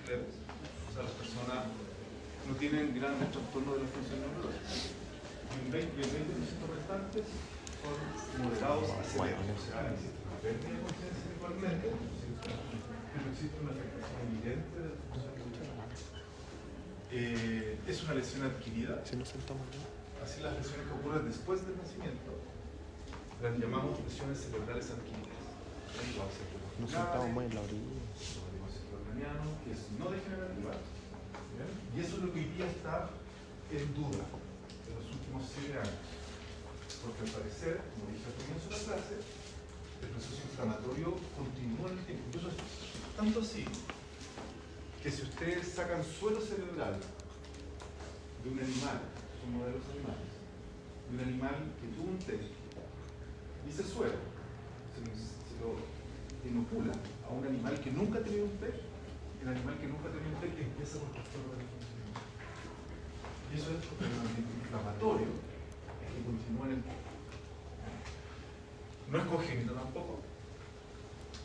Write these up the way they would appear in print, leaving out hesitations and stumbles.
leves. O sea, las personas no tienen grandes trastornos de la función neurológica. Y el 20% restantes son moderados a severos. O sea, existe una pérdida de conciencia igualmente, pero existe una afectación evidente de la función neurológica. Es una lesión adquirida. Así las lesiones que ocurren después del nacimiento las llamamos lesiones cerebrales adquiridas. Nos sentamos más en la orilla. Que es no degenerativa. ¿Bien? Y eso es lo que hoy día está en duda en los últimos 7 años. Porque al parecer, como dije al comienzo de la clase, el proceso inflamatorio continúa en el tiempo. Incluso tanto así que si ustedes sacan suelo cerebral de un animal, son modelos animales, de un animal que tuvo un TEC, y ese suelo se lo inocula a un animal que nunca ha tenido un TEC, el animal que nunca ha tenido un TEC empieza con trastorno de la función. Y eso es porque el ambiente inflamatorio es que continúa en el tiempo. No es congénito tampoco,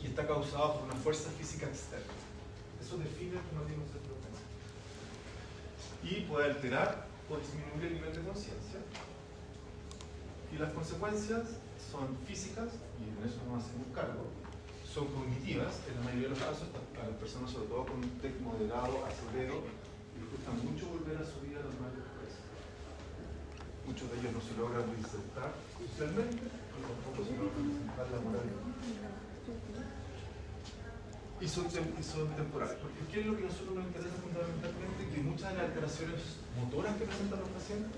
y está causado por una fuerza física externa. Eso define que no tiene un centro de pensamiento. Y puede alterar o disminuir el nivel de conciencia. Y las consecuencias son físicas, y en eso no hacemos cargo, son cognitivas, en la mayoría de los casos, a las personas, sobre todo con un TEC moderado a severo, les cuesta mucho volver a su vida normal después. Muchos de ellos no se logran reinsertar socialmente, pero tampoco se logran reinsertar laboralmente. Y son temporales. Porque ¿qué es lo que a nosotros nos interesa fundamentalmente? Que muchas de las alteraciones motoras que presentan los pacientes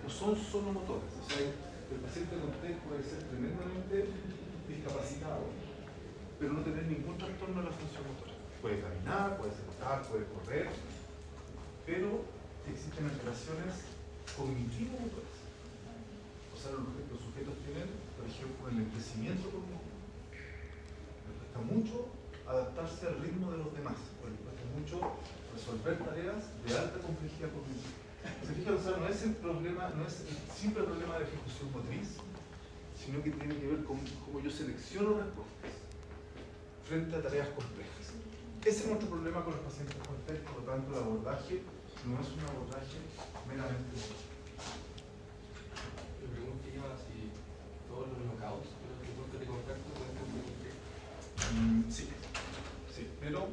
no son solo motoras. O sea, el paciente con TEC puede ser tremendamente discapacitado, pero no tener ningún trastorno de la función motora. Puede caminar, puede sentar, puede correr, pero existen alteraciones cognitivo-motoras. O sea, los sujetos tienen, por ejemplo, el crecimiento cognitivo. Les cuesta mucho adaptarse al ritmo de los demás, o les cuesta mucho resolver tareas de alta complejidad cognitiva. Se fijan, o sea, no es el simple problema de ejecución motriz, sino que tiene que ver con cómo yo selecciono respuestas frente a tareas complejas. Ese es nuestro problema con los pacientes con TEC, por lo tanto el abordaje no es un abordaje meramente motor. La pregunta iba si todos los knockouts de los deportes de contacto pueden tener Sí, pero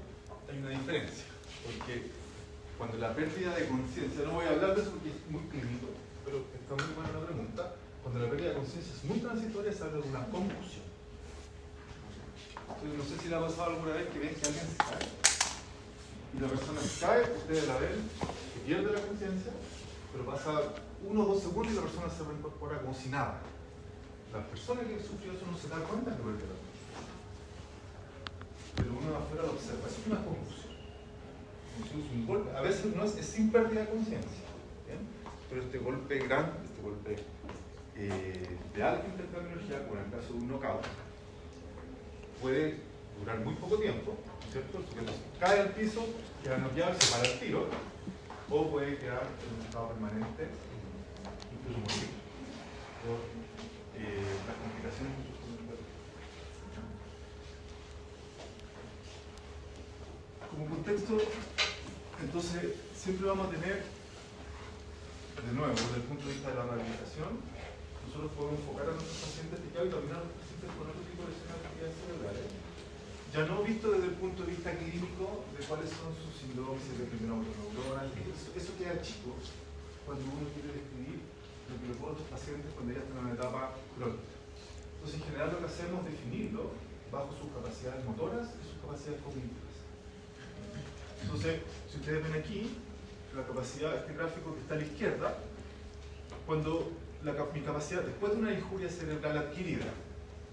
hay una diferencia, porque cuando la pérdida de conciencia, no voy a hablar de eso porque es muy clínico, pero está muy buena la pregunta, cuando la pérdida de conciencia es muy transitoria se habla de una concusión. Entonces, no sé si le ha pasado alguna vez que ven que alguien se cae y la persona se cae, ustedes la ven, que pierde la conciencia, pero pasa 1 o 2 segundos y la persona se reincorpora como si nada. La persona que sufrió eso no se da cuenta que pierde la conciencia, pero uno de afuera lo observa. Eso es una concusión. Es un golpe, a veces no es sin pérdida de conciencia, pero este golpe grande, este golpe de alta intercambio de energía, como en el caso de un knockout, puede durar muy poco tiempo, ¿cierto? Porque cae al piso, queda noqueado y se para el tiro, o puede quedar en un estado permanente, incluso morir, por las complicaciones. Como contexto, entonces, siempre vamos a tener, de nuevo, desde el punto de vista de la rehabilitación, nosotros podemos enfocar a nuestros pacientes y caminar a los pacientes con otro tipo de lesiones de actividades cerebrales, ya no visto desde el punto de vista clínico de cuáles son sus síndromes, si es de primera motoneurona, eso queda chico cuando uno quiere describir lo que le ocurre a los pacientes cuando ya están en una etapa crónica. Entonces, en general, lo que hacemos es definirlo bajo sus capacidades motoras y sus capacidades cognitivas. Entonces, si ustedes ven aquí, la capacidad, este gráfico que está a la izquierda, cuando mi capacidad, después de una injuria cerebral adquirida,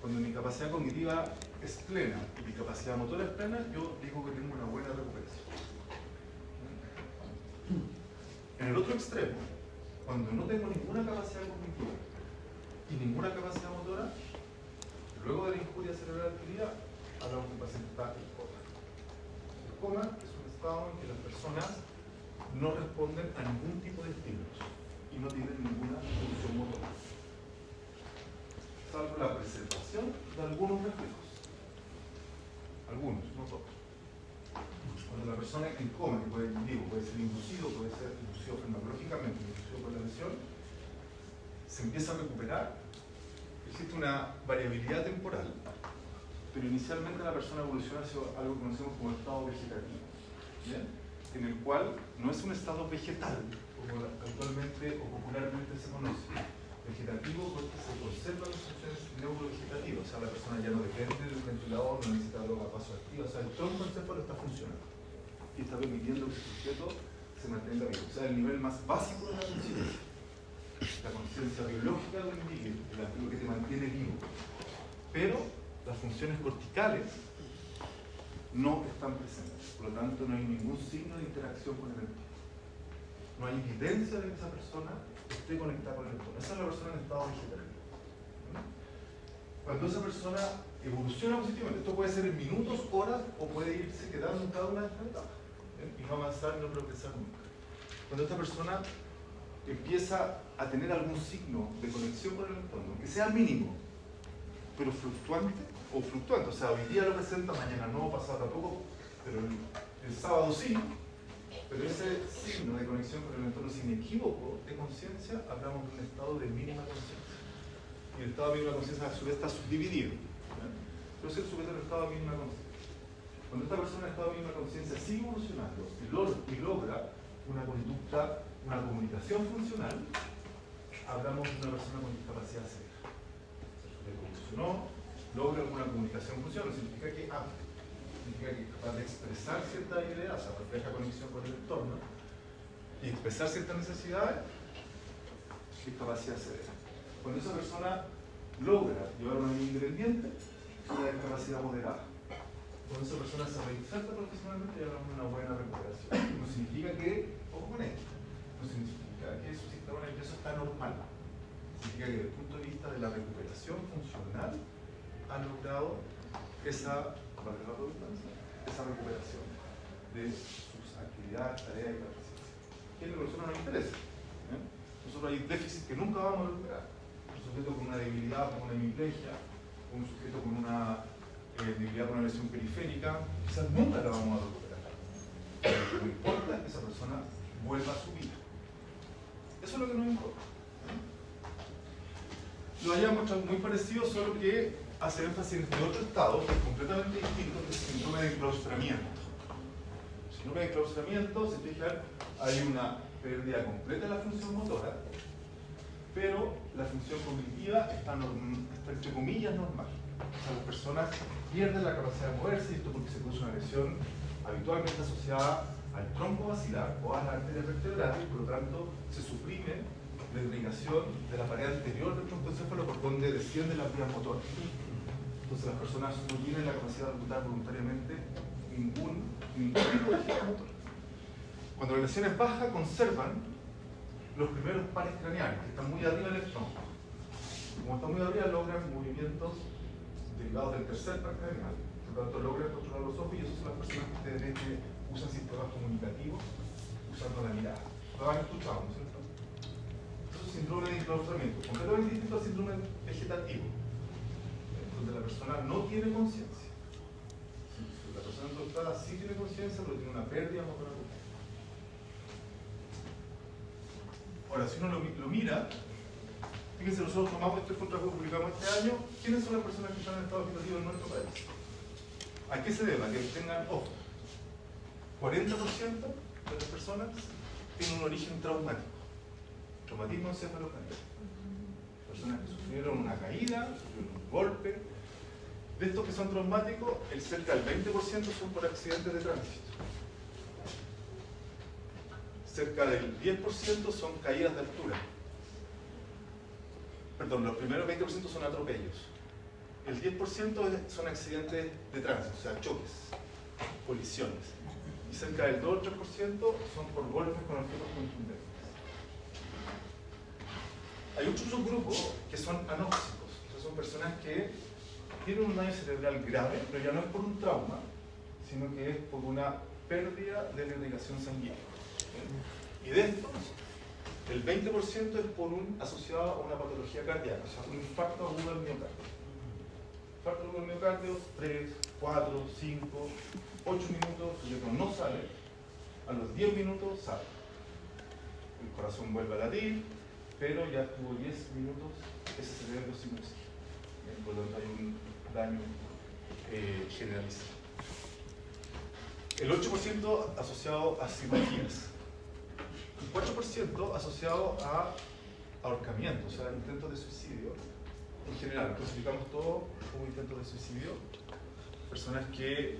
cuando mi capacidad cognitiva es plena y mi capacidad motora es plena, yo digo que tengo una buena recuperación. En el otro extremo, cuando no tengo ninguna capacidad cognitiva y ninguna capacidad motora, luego de la injuria cerebral adquirida, hablamos de un paciente que está en coma. El coma es un estado en que las personas no responden a ningún tipo de estímulos y no tienen ninguna función motora, salvo la preservación de algunos reflejos. Algunos, no todos. Cuando la persona persona en coma, que puede ser inducido farmacológicamente, inducido por la lesión, se empieza a recuperar. Existe una variabilidad temporal, pero inicialmente la persona evoluciona hacia algo que conocemos como estado vegetativo, ¿bien? En el cual no es un estado vegetal, como actualmente o popularmente se conoce. Vegetativo porque se conservan las funciones neurovegetativas, o sea, la persona ya no depende del ventilador, no necesita droga vasoactiva, o sea, el tronco encéfalo está funcionando y está permitiendo que el sujeto se mantenga vivo. O sea, el nivel más básico de la conciencia biológica del individuo, lo que te mantiene vivo. Pero las funciones corticales no están presentes, por lo tanto no hay ningún signo de interacción con el entorno. No hay evidencia de que esa persona esté conectada con el entorno. Esa es la persona en estado vegetativo. Cuando esa persona evoluciona positivamente, esto puede ser en minutos, horas, o puede irse quedando en cada una de estas etapas, y no avanzar, no progresar nunca. Cuando esta persona empieza a tener algún signo de conexión con el entorno, que sea mínimo, pero fluctuante, o sea, hoy día lo presenta, mañana no, pasado tampoco, pero el sábado sí, pero ese signo de conexión con el entorno es inequívoco de conciencia, hablamos de un estado de mínima conciencia. Y el estado de mínima conciencia a su vez está subdividido. Entonces el sujeto en el estado de mínima conciencia. Cuando esta persona en el estado de mínima conciencia sigue evolucionando y logra una conducta, una comunicación funcional, hablamos de una persona con discapacidad severa. El sujeto evolucionó, logra alguna comunicación funcional, no significa que hable. Significa que es capaz de expresar ciertas ideas, o sea, refleja conexión con el entorno, y expresar ciertas necesidades, discapacidad severa. Cuando esa persona logra llevar una vida independiente, es una discapacidad moderada. Cuando esa persona se reinserta profesionalmente, ya hablamos de una buena recuperación. No significa que, ojo con esto, no significa que su sistema nervioso está normal. Significa que desde el punto de vista de la recuperación funcional, han logrado esa recuperación de sus actividades, tareas y capacidades. Que a la persona no le interesa. Nosotros hay déficits que nunca vamos a recuperar. Un sujeto con una debilidad, con una hemiplegia, un sujeto con una debilidad con una lesión periférica, quizás nunca la vamos a recuperar. Lo que importa es que esa persona vuelva a su vida. Eso es lo que nos importa. Lo hayamos muy parecido, solo que hace énfasis en otro estado que es completamente distinto, que es el síndrome de enclaustramiento. El síndrome de enclaustramiento, si fijan, hay una pérdida completa de la función motora, pero la función cognitiva está entre comillas normal. O sea, las personas pierden la capacidad de moverse, y esto porque se produce una lesión habitualmente asociada al tronco basilar o a la arteria vertebral, y por lo tanto se suprime la irrigación de la pared anterior del tronco encéfalo por donde descienden las vías motoras. Entonces las personas no tienen la capacidad de ejecutar voluntariamente ningún tipo de giro motor. Cuando la lesión es baja, conservan los primeros pares craneales, que están muy arriba del tronco. Como están muy arriba, logran movimientos derivados del tercer par craneal. Por lo tanto, logran controlar los ojos, y esas son las personas que ustedes ven que usan sistemas comunicativos usando la mirada. Lo han escuchado, ¿no es cierto? Eso es síndrome de enclaustramiento, completamente distinto al síndrome vegetativo, donde la persona no tiene conciencia. La persona enclaustrada sí tiene conciencia, pero tiene una pérdida motora. Ahora, si uno lo mira, fíjense, nosotros tomamos este contrato que publicamos este año. ¿Quiénes son las personas que están en estado vegetativo en nuestro país? ¿A qué se debe? A que tengan, ojo, 40% de las personas tienen un origen traumático. Traumatismo encefalocraniano. Personas que sufrieron una caída, sufrieron un golpe. De estos que son traumáticos, el cerca del 20% son por accidentes de tránsito. Cerca del 10% son caídas de altura. Perdón, los primeros 20% son atropellos. El 10% son accidentes de tránsito, o sea, choques, colisiones. Y cerca del 2 o 3% son por golpes con objetos contundentes. Hay otro subgrupo que son anóxicos. O sea, son personas que tienen un daño cerebral grave, pero ya no es por un trauma, sino que es por una pérdida de la irrigación sanguínea. Y de estos, el 20% es asociado a una patología cardíaca, o sea, un infarto agudo del miocardio. Infarto agudo del miocardio, 3, 4, 5, 8 minutos, el sujeto no sale, a los 10 minutos sale. El corazón vuelve a latir, pero ya estuvo 10 minutos ese cerebro sin oxígeno. Por lo tanto hay un daño generalizado. El 8% asociado a cirugías. El 4% asociado a ahorcamiento, o sea, intentos de suicidio. En general, clasificamos todo como intentos de suicidio. Personas que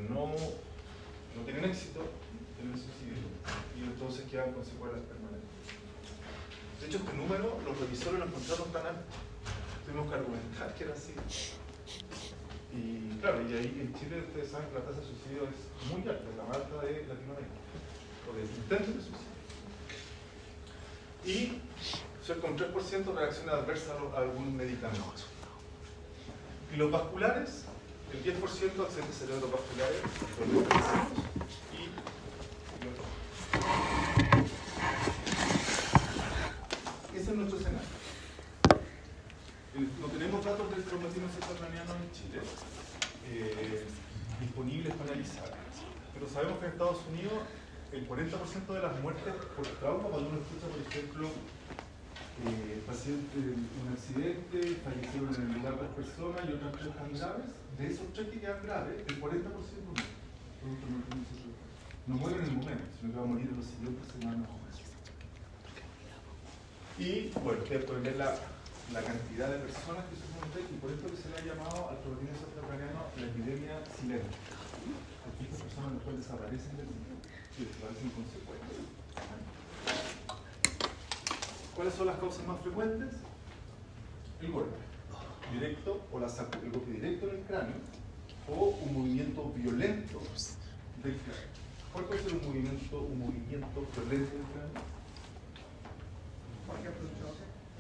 no tienen éxito en el suicidio y entonces quedan con secuelas permanentes. De hecho, este número los revisores lo encontraron tan alto. Tuvimos que argumentar que era así. Y claro, y ahí en Chile ustedes saben que la tasa de suicidio es muy alta, es la más alta de Latinoamérica, o de intentos de suicidio. Y cerca de un 3% reacciona adversa a algún medicamento. Y los vasculares, el 10% accidentes cerebrovasculares, y los otros. Ese es nuestro escenario. No tenemos datos del traumatismo craneano en Chile disponibles para analizar, pero sabemos que en Estados Unidos el 40% de las muertes por trauma, cuando uno escucha, por ejemplo, pacientes en un accidente, fallecieron en el lugar 2 personas y otras 3 tan graves, de esos 3 que quedan graves, el 40% no mueren en el momento, sino que va a morir en los siguientes semanas o meses. Y bueno, ustedes pueden ver la cantidad de personas que sufren TEC, y por esto que se le ha llamado al traumatismo craneano la epidemia silente. Estas personas después desaparecen del mundo y desaparecen con secuelas. ¿Cuáles son las causas más frecuentes? El golpe directo o el golpe directo en el cráneo o un movimiento violento del cráneo. ¿Cuál puede ser un movimiento violento del cráneo?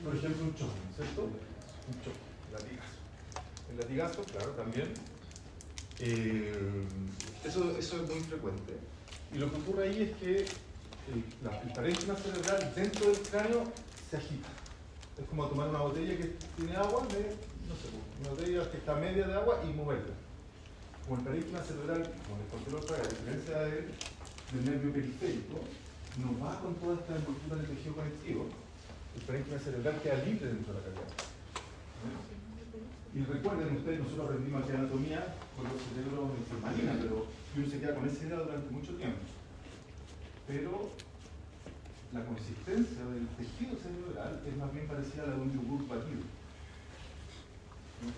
Por ejemplo, un choque, ¿cierto? Un choque, latigazo. El latigazo, claro, también. Eso es muy frecuente. Y lo que ocurre ahí es que el parénquima cerebral dentro del cráneo se agita. Es como tomar una botella que tiene agua, una botella que está media de agua y moverla. Como el parénquima cerebral, como les conté la otra vez, a diferencia del nervio periférico, no va con toda esta envoltura del tejido conectivo. El parénquima cerebral queda libre dentro de la cavidad. Y recuerden ustedes, nosotros aprendimos aquí anatomía con los cerebros de formalina, pero uno se queda con esa idea durante mucho tiempo. Pero la consistencia del tejido cerebral es más bien parecida a la de un yogur batido.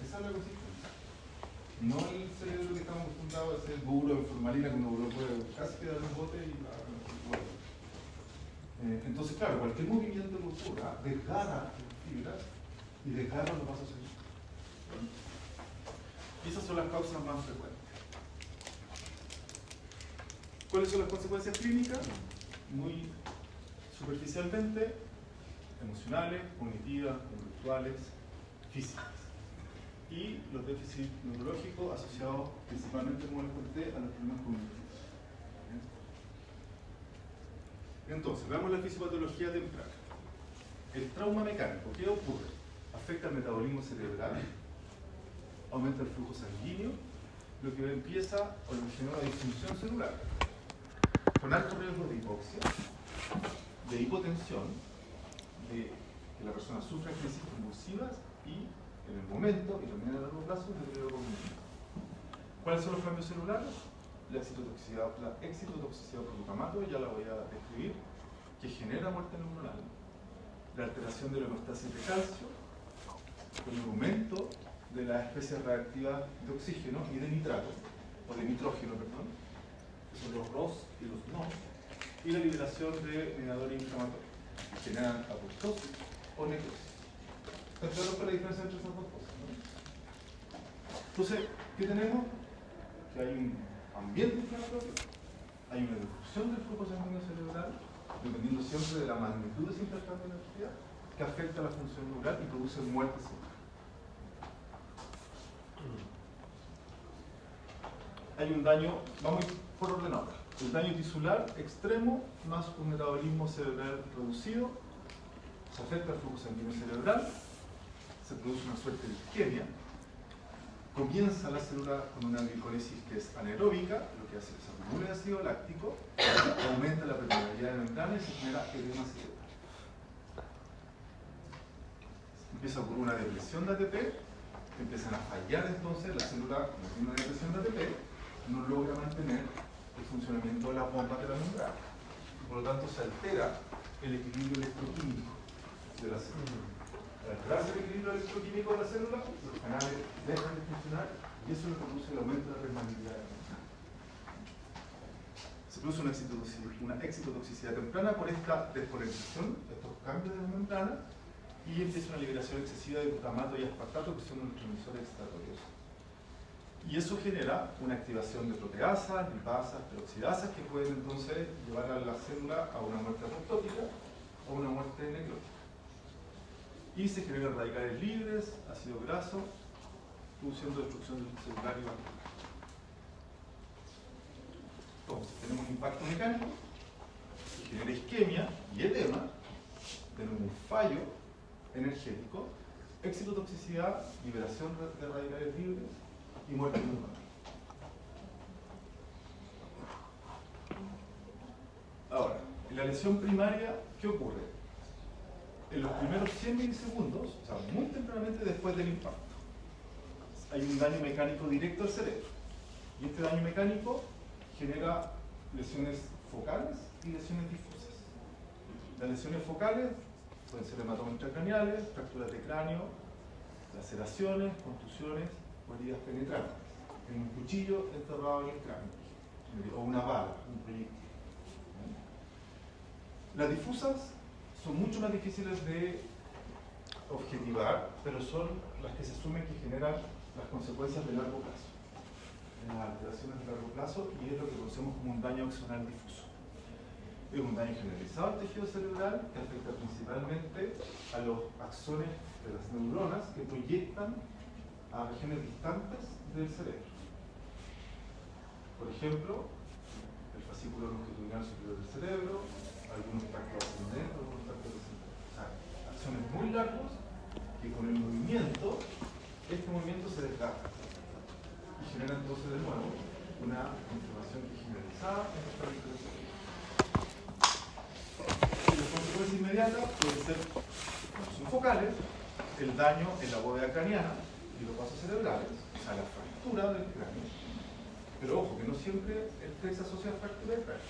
Esa es la consistencia. No el cerebro que estamos acostumbrados a hacer duro de formalina, que uno lo puede casi quedar en un bote y bueno. Entonces, claro, cualquier movimiento que ocurra desgarra las fibras y desgarra los vasos sanguíneos. Y esas son las causas más frecuentes. ¿Cuáles son las consecuencias clínicas? Muy superficialmente, emocionales, cognitivas, conductuales, físicas. Y los déficits neurológicos asociados principalmente, como les conté, a los problemas cognitivos. Entonces, veamos la fisiopatología temprana. El trauma mecánico, ¿qué ocurre? Afecta el metabolismo cerebral, aumenta el flujo sanguíneo, lo que empieza o lo que genera una disfunción celular, con alto riesgo de hipoxia, de hipotensión, de que la persona sufra crisis convulsivas y, en el momento, y también a largo plazo, deterioro cognitivo. ¿Cuáles son los cambios celulares? La excitotoxicidad por glutamato, ya la voy a describir, que genera muerte neuronal. La alteración de la homeostasis de calcio, con el aumento de las especies reactivas de oxígeno y de nitrato, o de nitrógeno, perdón, que son los ROS y los NOS, y la liberación de mediadores inflamatorios, que generan apoptosis o necrosis. ¿Están claros con la diferencia entre esas dos cosas? ¿No? Entonces, ¿qué tenemos? Que hay un ambiente inflamatorio, hay una disrupción del flujo sanguíneo cerebral, dependiendo siempre de la magnitud de ese intercambio de energía, que afecta a la función neural y produce muerte cerebral. Hay un daño, vamos a ir por ordenado, el daño tisular extremo más un metabolismo cerebral reducido, se afecta al flujo sanguíneo cerebral, se produce una suerte de isquemia, comienza la célula con una glicólisis que es anaeróbica, lo que hace es acumular ácido láctico, aumenta la permeabilidad de la membrana y se genera edema cerebral. Empieza a ocurrir una depresión de ATP, empiezan a fallar entonces la célula, como tiene una depresión de ATP, no logra mantener el funcionamiento de las bombas de la membrana. Y por lo tanto se altera el equilibrio electroquímico de la célula. Al alterarse el equilibrio electroquímico de la célula, los canales dejan de funcionar y eso es lo que produce el aumento de la permeabilidad de la membrana. Se produce una excitotoxicidad temprana por esta despolarización, estos cambios de la membrana, y empieza una liberación excesiva de glutamato y aspartato, que son los transmisores excitatorios. Y eso genera una activación de proteasas, lipasas, peroxidasas, que pueden entonces llevar a la célula a una muerte apoptótica o una muerte necrótica. Y se generan radicales libres, ácido graso, produciendo destrucción del celular y vascular. Entonces, tenemos un impacto mecánico que genera isquemia y edema, tenemos un fallo energético, excitotoxicidad, liberación de radicales libres y muerte neuronal. Ahora, en la lesión primaria, ¿qué ocurre? En los primeros 100 milisegundos, o sea, muy tempranamente después del impacto, hay un daño mecánico directo al cerebro. Y este daño mecánico genera lesiones focales y lesiones difusas. Las lesiones focales pueden ser hematomas intracraneales, fracturas de cráneo, laceraciones, contusiones o heridas penetrantes. En un cuchillo enterrado en el cráneo, o una bala, un proyectil. Las difusas son mucho más difíciles de objetivar, pero son las que se asumen que generan las consecuencias de largo plazo. Las alteraciones de largo plazo, y es lo que conocemos como un daño axonal difuso. Es un daño generalizado al tejido cerebral que afecta principalmente a los axones de las neuronas que proyectan a regiones distantes del cerebro. Por ejemplo, el fascículo longitudinal superior del cerebro, algunos tractos ascendentes, algunos tractos descendentes. O sea, axones muy largos que con el movimiento, este movimiento se desgasta y genera entonces de nuevo una inflamación generalizada en esta región del cerebro. Y la consecuencia inmediata puede ser, cuando son focales, el daño en la bóveda craneana y los vasos cerebrales, o sea, la fractura del cráneo. Pero ojo, que no siempre el TEC se asocia a fractura del cráneo.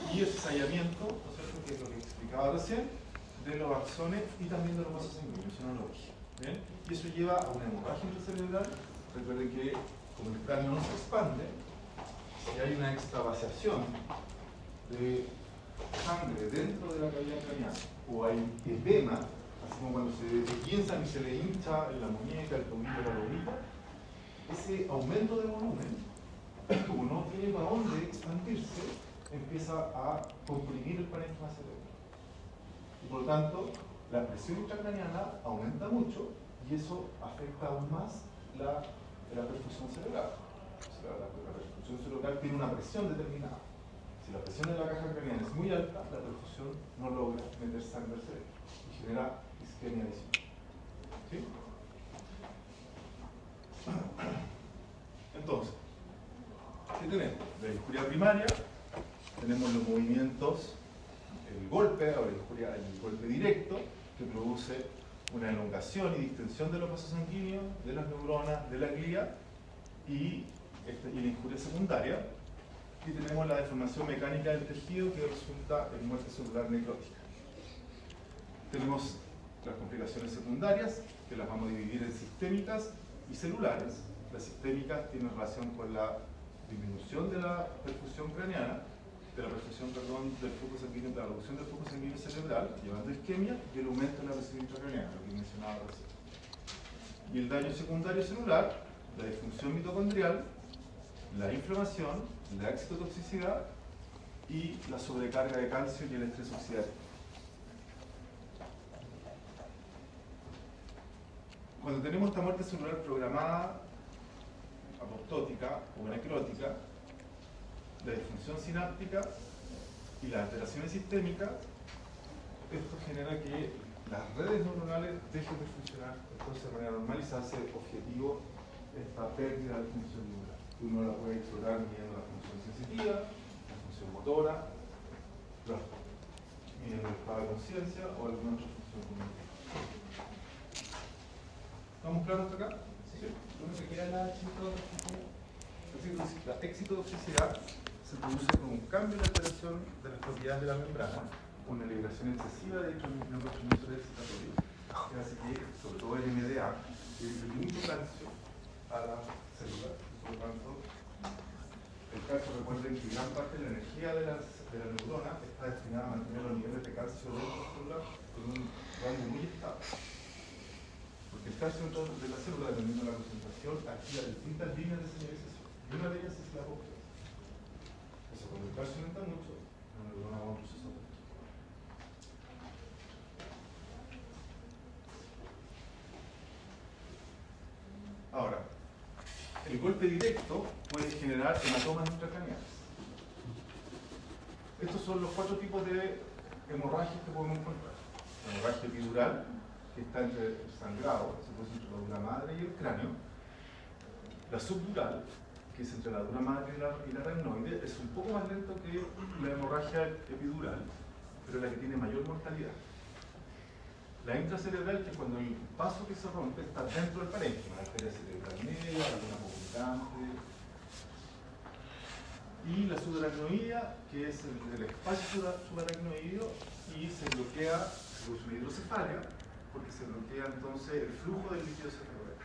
Y el cizallamiento, ¿no es cierto?, que es lo que explicaba recién, de los axones y también de los vasos sanguíneos, eso no lo dije. ¿Bien? Y eso lleva a una hemorragia intracerebral. Recuerden que como el cráneo no se expande, si hay una extravasación de sangre dentro de la cavidad craneal o hay edema, así como cuando se piensan y se le hincha en la muñeca, el tobillo, la rodilla, ese aumento de volumen, como no tiene para dónde expandirse, empieza a comprimir el parénquima cerebral. Y por lo tanto, la presión intracraneana aumenta mucho y eso afecta aún más la perfusión cerebral. O sea, la perfusión cerebral tiene una presión determinada. Si la presión de la caja craneana es muy alta, la perfusión no logra meter sangre al cerebro y genera isquemia adicional. ¿Sí? Entonces, ¿qué tenemos? La discuria primaria, tenemos los movimientos, el golpe, o el golpe directo, que produce una elongación y distensión de los vasos sanguíneos, de las neuronas, de la glía, y la injuria secundaria, y tenemos la deformación mecánica del tejido que resulta en muerte celular necrótica. Tenemos las complicaciones secundarias, que las vamos a dividir en sistémicas y celulares. Las sistémicas tienen relación con la disminución de la perfusión craneana, del flujo sanguíneo, de la reducción del flujo sanguíneo cerebral, llevando isquemia, y el aumento de la presión intracraneana, lo que mencionaba recién. Y el daño secundario celular, la disfunción mitocondrial, la inflamación, la excitotoxicidad y la sobrecarga de calcio y el estrés oxidativo. Cuando tenemos esta muerte celular programada, apoptótica o necrótica, la disfunción sináptica y las alteraciones sistémicas, esto genera que las redes neuronales dejen de funcionar entonces de manera normal y se hace objetivo esta pérdida de función neural. Uno la puede explorar midiendo la función sensitiva, la función motora, midiendo el estado de conciencia o alguna otra función cognitiva. ¿Estamos claros hasta acá? Sí. ¿Qué era la excitotoxicidad? La excitotoxicidad se produce con un cambio en la alteración de las propiedades de la membrana, una liberación excesiva de neurotransmisores excitatorios, que hace que, sobre todo el NMDA, libere mucho calcio a la célula. Por lo tanto, el calcio, recuerden que gran parte de la energía de la neurona está destinada a mantener los niveles de calcio dentro de la célula con un rango muy estable. Porque el calcio dentro de la célula, dependiendo de la concentración, activa distintas líneas de señalización. Y una de ellas es la apoptosis. Eso, cuando el calcio aumenta mucho, la neurona va a un proceso. Ahora, el golpe directo puede generar hematomas intracraneales. Estos son los 4 tipos de hemorragias que podemos encontrar. La hemorragia epidural, que está entre el sangrado, se produce entre la dura madre y el cráneo. La subdural, que es entre la dura madre y la aracnoide, es un poco más lento que la hemorragia epidural, pero la que tiene mayor mortalidad. La intracerebral, que es cuando el vaso que se rompe está dentro del parénquima, la arteria cerebral media, alguna comunicante. Y la subaracnoidea, que es el espacio subaracnoideo, y se bloquea, se produce una hidrocefalia, porque se bloquea entonces el flujo del líquido cerebral.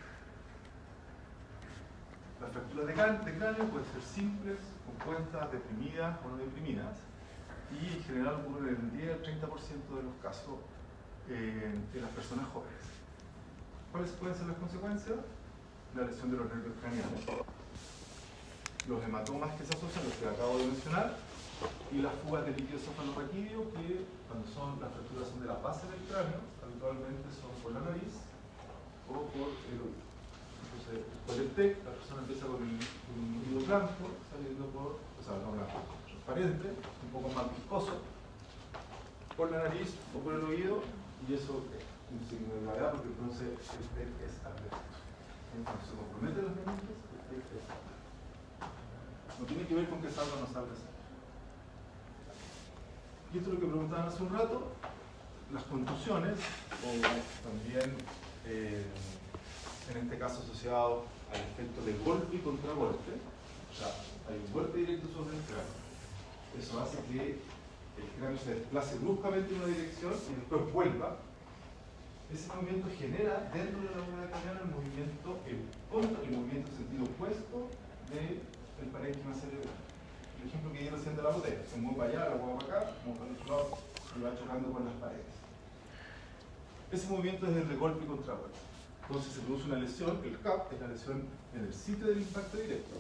Las fracturas de cráneo pueden ser simples, compuestas, deprimidas o no deprimidas, y en general ocurren en el 10 al 30% de los casos en las personas jóvenes. ¿Cuáles pueden ser las consecuencias? La lesión de los nervios craneales, los hematomas que se asocian, los que acabo de mencionar, y las fugas de líquido cefalorraquídeo, que cuando las fracturas son de la base del cráneo, habitualmente son por la nariz o por el oído. Entonces, por el TEC, la persona empieza con un líquido blanco, saliendo por, no blanco, transparente, un poco más viscoso, por la nariz o por el oído, y eso es un signo de gravedad, porque entonces el TEC es adverso. Cuando se comprometen los lentes, el TEC es adverso. No tiene que ver con que salga o no salga así. Y esto es lo que preguntaban hace un rato, las contusiones, o también en este caso asociado al efecto de golpe y contragolpe. O sea, hay un golpe directo sobre el cráneo. Eso hace que el cráneo se desplace bruscamente en una dirección y después vuelva. Ese movimiento genera dentro de la laguna craneal el movimiento en sentido opuesto del parénquima cerebral. El ejemplo que di recién de la botella, se mueve para allá, la mueve para acá, mueve para el otro lado y va chocando con las paredes. Ese movimiento es el de golpe y contragolpe. Entonces se produce una lesión, el CAP es la lesión en el sitio del impacto directo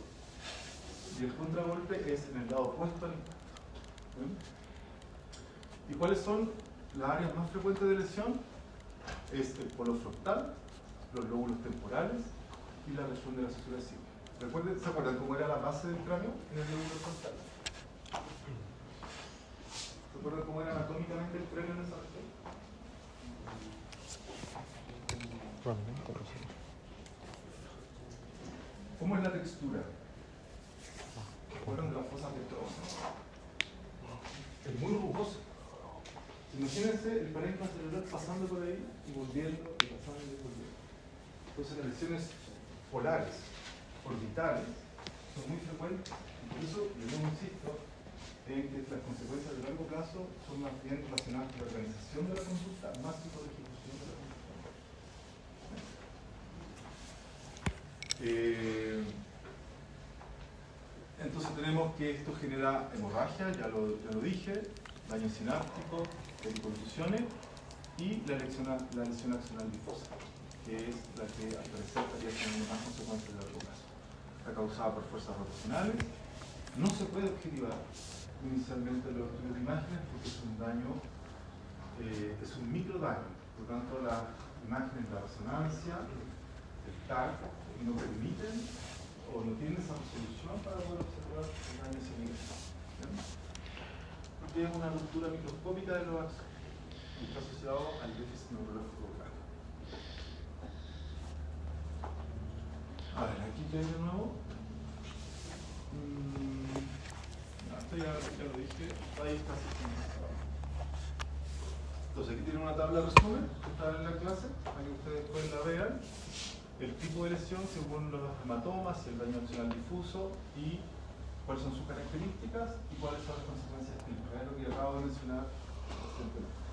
y el contragolpe es en el lado opuesto al impacto. ¿Bien? ¿Y cuáles son las áreas más frecuentes de lesión? Es el polo frontal, los lóbulos temporales y la región de la susura cívica. ¿Se acuerdan cómo era la base del cráneo en el lóbulo frontal? ¿Se acuerdan cómo era anatómicamente el cráneo en esa región? Probablemente, no sé. ¿Cómo es la textura? ¿Se acuerdan de las fosas petrosas? Es muy rugoso. Imagínense el parénquima cerebral pasando por ahí y volviendo, y pasando y volviendo. Entonces las lesiones polares, orbitales, son muy frecuentes. Y por eso yo no insisto en que las consecuencias de largo plazo son más bien relacionadas con la organización de la consulta más que con la ejecución de la consulta. Entonces tenemos que esto genera hemorragia, ya lo dije, daño sináptico, contusiones y la lesión axonal difusa, que es la que al parecer estaría teniendo más consecuencias de largo plazo. Está causada por fuerzas rotacionales, no se puede objetivar inicialmente los estudios de imágenes porque es un daño, es un micro daño, por lo tanto las imágenes de la resonancia, el TAC, no permiten o no tienen esa resolución para poder observar el daño significativo. Porque es una ruptura microscópica de los axones. que está asociado al déficit neurológico grave. A ver, aquí tenéis de nuevo. Esto ya lo dije, ahí está sistematizado. Entonces aquí tienen una tabla de resumen que está en la clase, para que ustedes después la vean. El tipo de lesión según los hematomas y el daño axonal difuso y cuáles son sus características y cuáles son las consecuencias clínicas. Es lo que acabo de mencionar recientemente.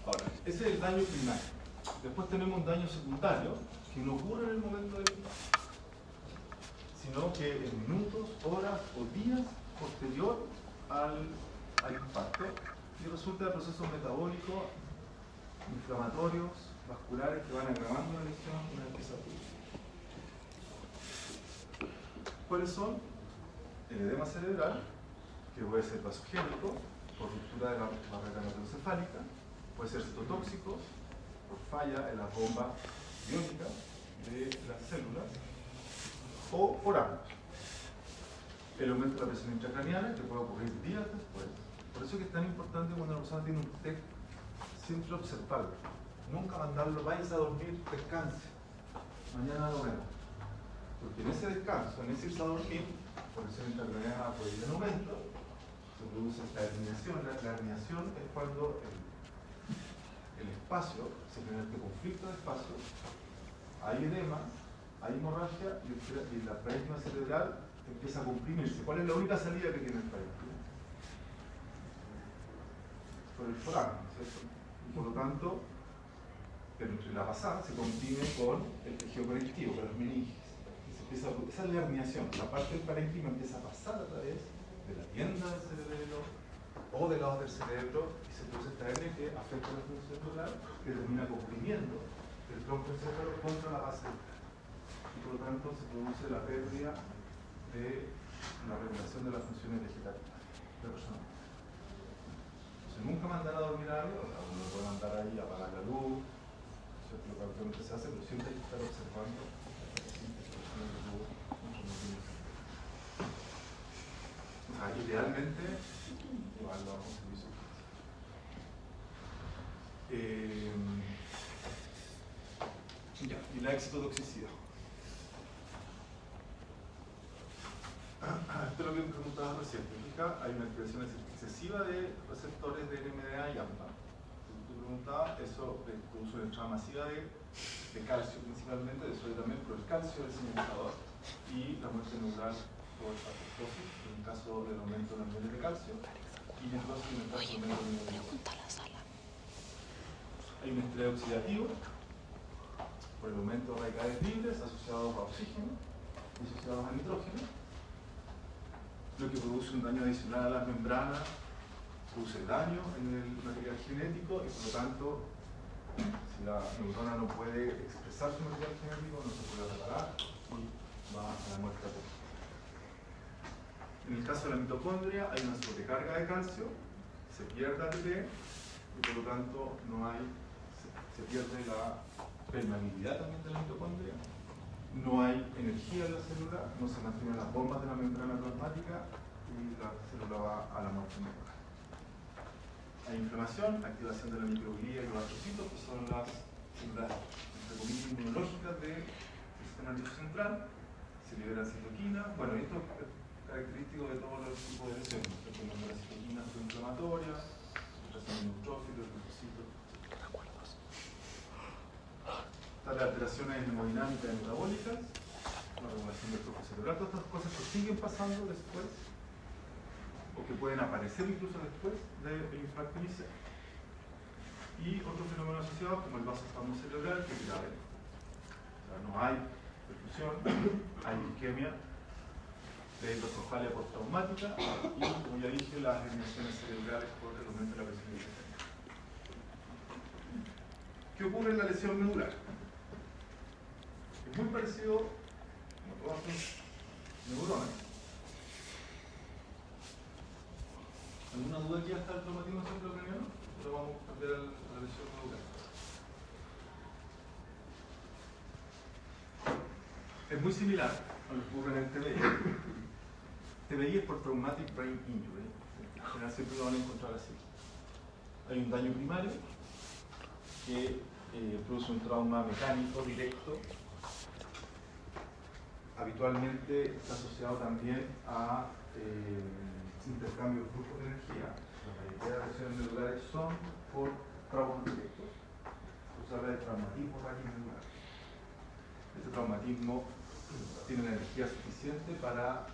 Ahora, ese es el daño primario. Después tenemos un daño secundario que no ocurre en el momento del impacto, sino que en minutos, horas o días posterior al impacto y resulta de procesos metabólicos, inflamatorios, vasculares que van agravando la lesión una vez que se produce. ¿Cuáles son? El edema cerebral, que puede ser vasogénico, por ruptura de la barrera hematoencefálica, puede ser citotóxico, por falla en la bomba biónica de las células, o por ambos. El aumento de la presión intracraniana, que puede ocurrir días después. Por eso es que es tan importante cuando una persona tiene un TEC, siempre observarlo. Nunca mandarlo, vayas a dormir, descanse. Mañana lo vemos. Porque en ese descanso, en ese irse a dormir, por presión intracraniana puede ir en aumento, se produce esta herniación. La herniación es cuando el espacio, se genera este conflicto de espacio, hay edema, hay hemorragia y la parénquima cerebral empieza a comprimirse. ¿Cuál es la única salida que tiene el parénquima? Por el foramen, ¿cierto? Y por lo tanto, la pasada se comprime con el tejido conectivo, con las meninges. Esa es la herniación. La parte del parénquima empieza a pasar a través de la tienda del cerebro o del lado del cerebro y se produce esta hernia que afecta la función cerebral, que termina comprimiendo el tronco encéfalo contra la base del cráneo. Y por lo tanto se produce la pérdida de la regulación de las funciones vegetativas de la persona. Entonces nunca mandar a dormir a alguien, o sea, uno lo puede mandar ahí a apagar la luz, eso es lo que actualmente se hace, pero siempre hay que estar observando idealmente llevarlo a un servicio. Y la excitotoxicidad. Esto es lo que me preguntabas recién. Hay una activación excesiva de receptores de NMDA y AMPA. Como tú preguntabas, eso produce una entrada masiva de calcio principalmente, de sodio también, pero el calcio es el señalizador y la muerte neural por apoptosis, en el caso del aumento de los niveles de calcio, y necrosis en el caso del aumento de los niveles de calcio. Hay un estrés oxidativo por el aumento de radicales libres asociados a oxígeno y asociados a nitrógeno, lo que produce un daño adicional a las membranas, produce daño en el material genético y por lo tanto, si la neurona no puede expresar su material genético, no se puede reparar y va a la muerte apoptótica. En el caso de la mitocondria hay una sobrecarga de calcio, se pierde ATP y por lo tanto se pierde la permeabilidad también de la mitocondria, no hay energía en la célula, no se mantienen las bombas de la membrana plasmática y la célula va a la muerte neuronal. Hay inflamación, activación de la microglía y los astrocitos, que son las células entre comillas inmunológicas del sistema nervioso central, se libera citoquina. Bueno, esto es característico de todos los tipos de lesiones, la citoquina proinflamatoria, retraso neutrófilo, leucocitos. Las alteraciones hemodinámicas y metabólicas, la regulación del flujo cerebral, todas estas cosas que siguen pasando después o que pueden aparecer incluso después del infarto inicial. Y otros fenómenos asociados como el vasospasmo cerebral, que es grave. O sea, no hay perfusión, hay isquemia, de hidrocefalia postraumática y, como ya dije, las herniaciones cerebrales por el aumento de la presión intracraniana. ¿Qué ocurre en la lesión medular? Es muy parecido, como todas las neuronas. ¿Alguna duda aquí hasta el traumatismo cerebrovascular? Ahora vamos a cambiar a la lesión medular. Es muy similar a lo que ocurre en el TBI. TBI es por Traumatic Brain Injury. El En general siempre lo van a encontrar así. Hay un daño primario que produce un trauma mecánico directo. Habitualmente está asociado también a intercambios bruscos de energía. La mayoría de las lesiones medulares son por traumas directos. Se habla de traumatismo raquimedular. Este traumatismo tiene la energía suficiente para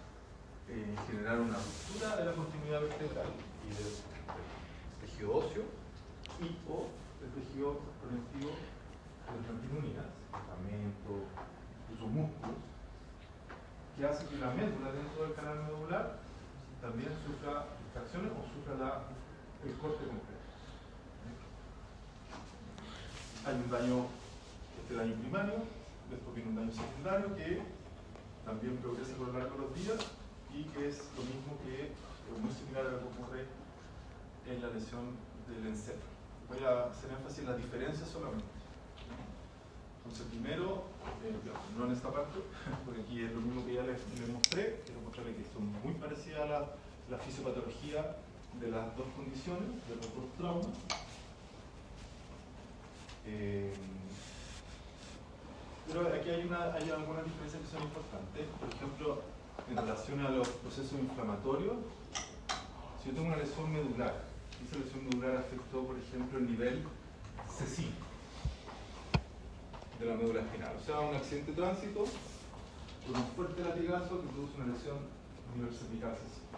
generar una ruptura de la continuidad vertebral y del tejido óseo y o del tejido conectivo de las unidas, ligamento, incluso músculos, que hace que la médula dentro del canal medular también sufra distracciones o sufra el corte completo. Hay un daño, este daño primario, después viene un daño secundario que también progresa a lo largo de los días y que es lo mismo que, muy similar a lo que ocurre en la lesión del encéfalo. Voy a hacer énfasis en las diferencias solamente. Entonces, primero, no en esta parte, porque aquí es lo mismo que ya les mostré, quiero mostrarles que son muy parecidas a la fisiopatología de las dos condiciones, de los dos traumas. Pero aquí hay algunas diferencias que son importantes. Por ejemplo, en relación a los procesos inflamatorios, si yo tengo una lesión medular, y esa lesión medular afectó, por ejemplo, el nivel C5 de la médula espinal, o sea, un accidente de tránsito con un fuerte latigazo que produce una lesión a nivel cervical C5.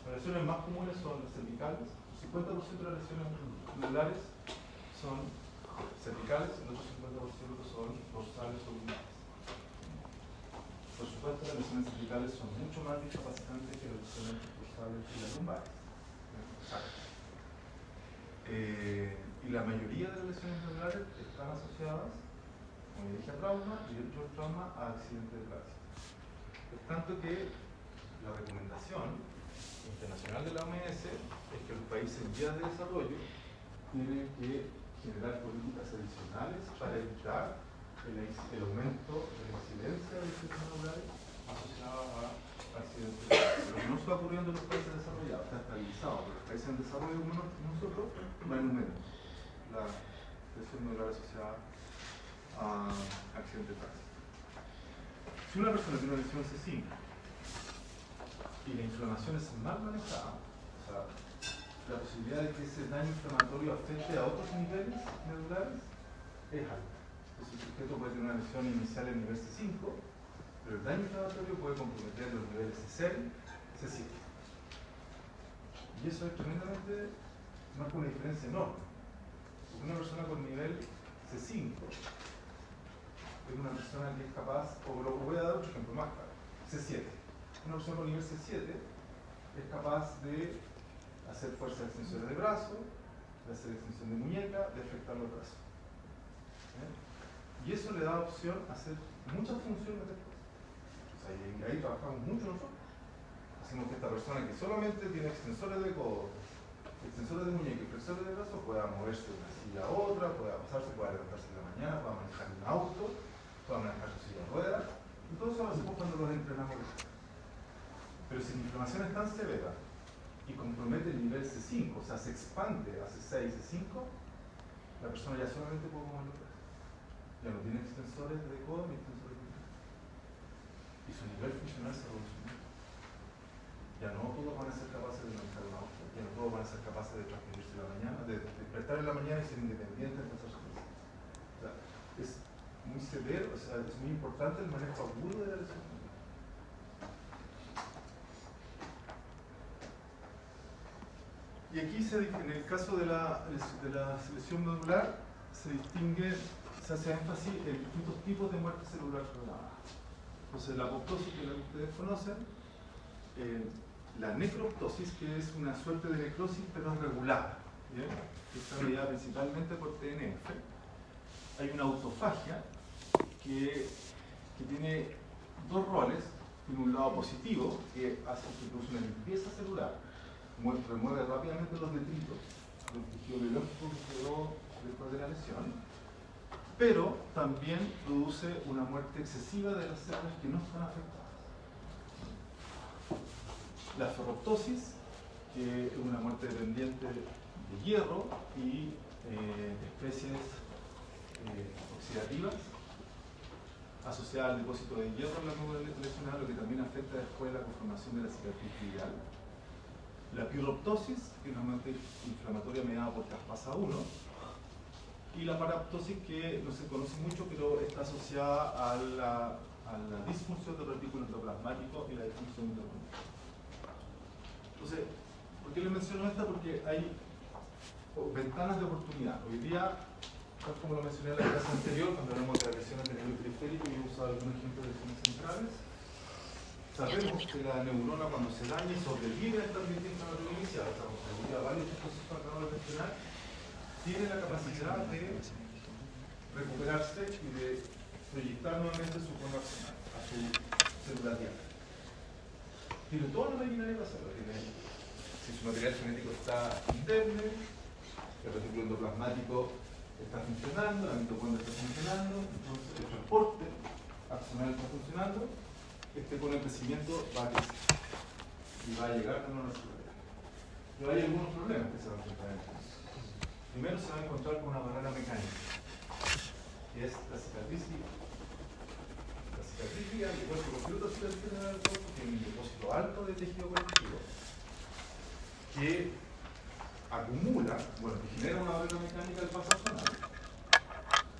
Las lesiones más comunes son las cervicales, el 50% de las lesiones medulares son cervicales, el otro 50% son dorsales o lunares. Por supuesto, las lesiones cervicales son mucho más discapacitantes que las lesiones dorsales y las lumbares. Y la mayoría de las lesiones medulares están asociadas, como ya dije, a trauma y dentro del trauma a accidente de tránsito. Es tanto que la recomendación internacional de la OMS es que los países en vías de desarrollo tienen que generar políticas adicionales para evitar el aumento de la incidencia de lesiones medulares asociadas a accidentes de tránsito. Lo que no está ocurriendo en los países desarrollados, está estabilizado, pero los países en desarrollo como nosotros va en aumento la lesión medular asociada a accidente de tránsito. Si una persona tiene una lesión C5 y la inflamación es mal manejada, o sea, la posibilidad de que ese daño inflamatorio afecte a otros niveles medulares es alta. Entonces, el sujeto puede tener una lesión inicial en nivel C5, pero el daño inflamatorio puede comprometer los niveles C6, C7. Y eso es tremendamente, marca una diferencia enorme. Una persona con nivel C5 es una persona que es capaz, o lo voy a dar otro ejemplo más claro, C7. Una persona con nivel C7 es capaz de hacer fuerza extensora de brazo, de hacer extensión de muñeca, de afectar los brazos. Y eso le da opción a hacer muchas funciones después. O sea, y ahí trabajamos mucho nosotros. Hacemos que esta persona que solamente tiene extensores de codo, extensores de muñeca y flexores de brazo pueda moverse de una silla a otra, pueda pasarse, pueda levantarse en la mañana, pueda manejar un auto, pueda manejar su silla de ruedas. Y todo eso lo hacemos cuando los entrenamos. Pero si la inflamación es tan severa y compromete el nivel C5, o sea, se expande a C6, C5, la persona ya solamente puede mover los brazos. Ya no tiene extensores de codo ni extensores de muñeca. Y su nivel funcional se reduce. Ya no todos van a ser capaces de manejar un auto, ya no todos van a ser capaces de transferirse en la mañana, de despertar en la mañana y ser independientes de hacer sus cosas. O sea, es muy severo, o sea, es muy importante el manejo agudo de la lesión. Y aquí, en el caso de la lesión medular, se distingue, se hace énfasis en distintos tipos de muerte celular programada. Entonces, la apoptosis, que es la que ustedes conocen, la necroptosis, que es una suerte de necrosis pero regular, ¿bien? Que está mediada principalmente por TNF. Hay una autofagia que tiene dos roles. Tiene un lado positivo, que hace que produce una limpieza celular, remueve rápidamente los detritos del tejido biológico que quedó después de la lesión, pero también produce una muerte excesiva de las células que no están afectadas. La ferroptosis que es una muerte dependiente de hierro y especies oxidativas asociadas al depósito de hierro en la médula lesionada, lo que también afecta después la conformación de la cicatriz glial. La piroptosis, que es una muerte inflamatoria mediada por caspasa 1, y la paraptosis, que no se conoce mucho, pero está asociada a la disfunción del retículo endoplasmático y la disfunción endoplasmática. Entonces, ¿por qué les menciono esta? Porque hay ventanas de oportunidad. Hoy día, tal como lo mencioné en la clase anterior, cuando hablamos de las lesiones del nivel periférico, yo he usado algunos ejemplos de lesiones centrales. Sabemos que la neurona, cuando se daña y sobrevive a esta inflamación inicial, o sea, cuando sobrevive a varios procesos que acabo de mencionar, tiene la capacidad de recuperarse y de proyectar nuevamente su forma accional, a su célula diana. Tiene toda la maquinaria para hacerlo. Si su material genético está indemne, el retículo endoplasmático está funcionando, la mitocondria está funcionando, entonces el transporte accional está funcionando, con el crecimiento va a crecer y va a llegar a una célula. Pero hay algunos problemas que se van a enfrentar en esto. Primero se va a encontrar con una barrera mecánica, que es la cicatriz glial. La cicatriz glial, igual que cualquier otra cicatriz del cuerpo, tiene un depósito alto de tejido conectivo que acumula, bueno, que genera una barrera mecánica del paso axonal,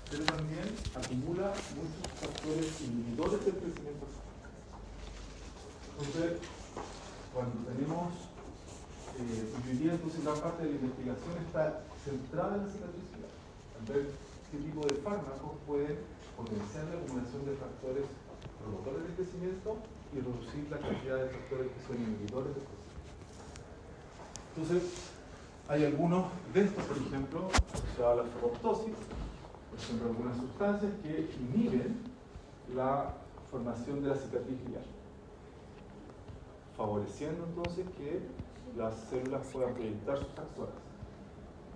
pero también acumula muchos factores inhibidores del crecimiento axonal. Entonces, cuando tenemos hoy día, entonces gran parte de la investigación está centrada en la cicatriz glial, en ver qué tipo de fármacos pueden potenciar la acumulación de factores promotores del crecimiento y reducir la cantidad de factores que son inhibidores del crecimiento. Entonces, hay algunos de estos, por ejemplo, asociados a la ferroptosis, por ejemplo, algunas sustancias que inhiben la formación de la cicatriz glial, favoreciendo entonces que las células puedan proyectar sus axones.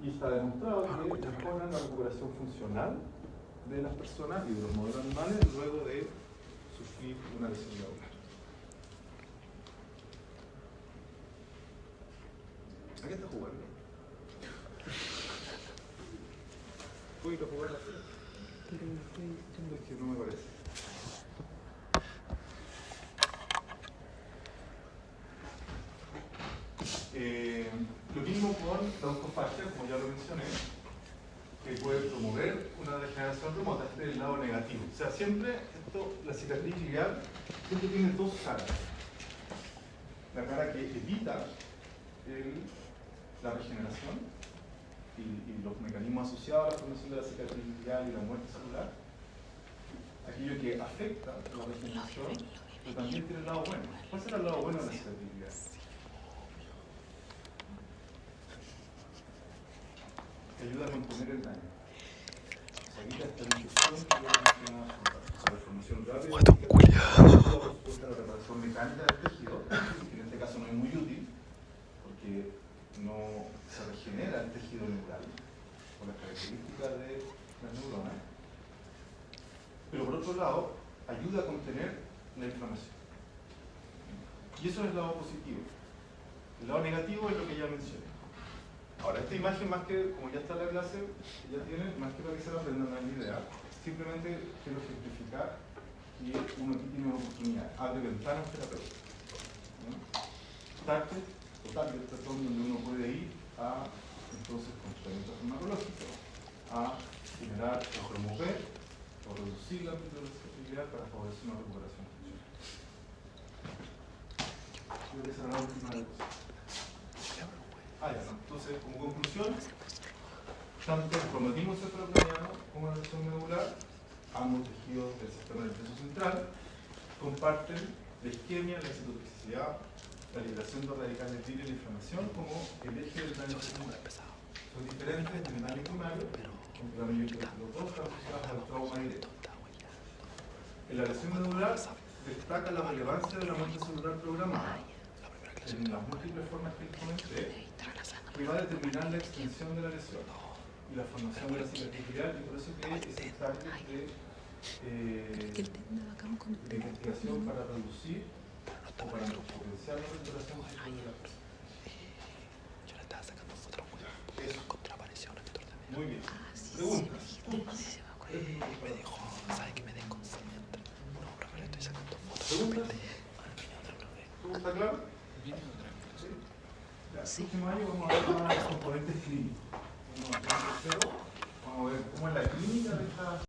Y está demostrado que mejoran la recuperación funcional de las personas y de los modelos animales luego de sufrir una lesión neuronal. ¿A qué está jugando? ¿Puedo ir a jugar la pelota? Es que no me parece. Lo mismo con la autofagia, como ya lo mencioné, que puede promover una degeneración remota. Este es el lado negativo. O sea, siempre la cicatriz glial siempre tiene dos caras. La cara que evita la regeneración y los mecanismos asociados a la formación de la cicatriz glial y la muerte celular. Aquello que afecta la regeneración, pero también tiene el lado bueno. ¿Cuál será el lado bueno de la cicatriz glial? Que ayuda a mantener el daño. Se evita esta infección que ya mencionaba, la formación rápida, por supuesto la reparación mecánica del tejido, que en este caso no es muy útil, porque no se regenera el tejido neural por las características de las neuronas, pero por otro lado ayuda a contener la inflamación. Y eso es el lado positivo. El lado negativo es lo que ya mencioné. Ahora, esta imagen, más que, como ya está en la clase, ya tiene, más que para que se la aprendan una idea, simplemente quiero ejemplificar que uno aquí tiene una oportunidad, abre ventanas terapéuticas. Target, donde uno puede ir a, entonces, con tratamiento farmacológico, a generar o promover o reducir la amplitud para favorecer una recuperación funcional. Creo que esa era la última de las cosas. Entonces, como conclusión, tanto el cromatismo cefalocraniano como la lesión medular, ambos tejidos del sistema nervioso central, comparten la isquemia, la citotoxicidad, la liberación de radicales libres y la inflamación como el eje del daño secundario. Son diferentes en el daño primario, aunque la mayoría de los dos están asociados al trauma directo. En la lesión medular destaca la relevancia de la muerte celular programada en las múltiples formas que les comenté, que va a determinar la extensión de la lesión y la formación de la cicatriz glial, y por eso que es el target de investigación para reducir o para potenciar la recuperación de la persona. Muy bien. Preguntas. Me dijo, ¿sabe que me desconcentra? No, profe, le estoy sacando fotos. ¿Preguntas? ¿Todo está claro? ¿Sí? Ya, el próximo año vamos a ver más componentes clínicos. Vamos a ver cómo es la clínica de esta